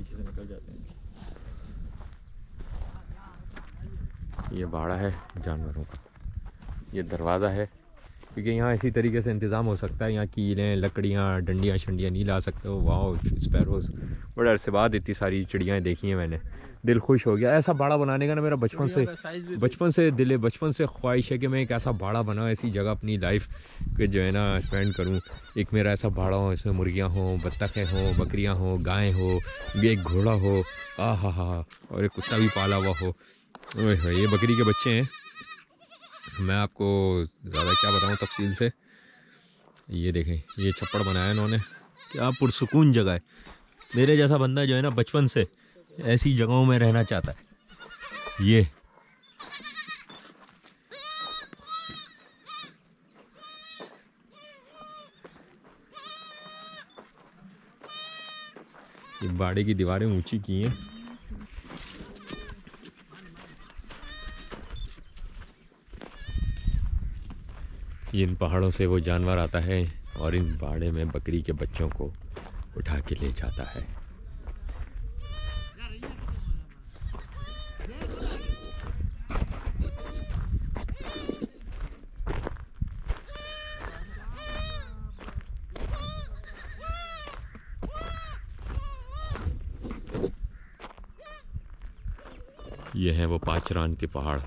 पीछे से निकल जाते हैं। ये बाड़ा है जानवरों का, ये दरवाज़ा है, क्योंकि यहाँ इसी तरीके से इंतज़ाम हो सकता है। यहाँ कीलें, लकड़ियाँ, डंडियाँ शंडियाँ नहीं ला सकते हो। वाह, स्पैरोज़, बड़े अरसे बाद इतनी सारी चिड़ियाँ देखी हैं मैंने, दिल खुश हो गया। ऐसा बाड़ा बनाने का ना मेरा बचपन से दिल है, बचपन से ख्वाहिश है कि मैं एक ऐसा बाड़ा बनाऊँ, ऐसी जगह अपनी लाइफ के जो है ना स्पेंड करूँ। एक मेरा ऐसा बाड़ा हो, इसमें मुर्गियाँ हों, बत्तखें हों, बकरियाँ हों, गायें हो, एक घोड़ा हो, हा, और एक कुत्ता भी पाला हुआ हो। ये बकरी के बच्चे हैं, मैं आपको ज़्यादा क्या बताऊँ तफसील से। ये देखें, ये छप्पड़ बनाया इन्होंने, क्या पुरसुकून जगह है। मेरे जैसा बंदा जो है ना बचपन से ऐसी जगहों में रहना चाहता है। ये बाड़े की दीवारें ऊंची की हैं। ये इन पहाड़ों से वो जानवर आता है और इन बाड़े में बकरी के बच्चों को उठा के ले जाता है। ये हैं वो पाचरान के पहाड़।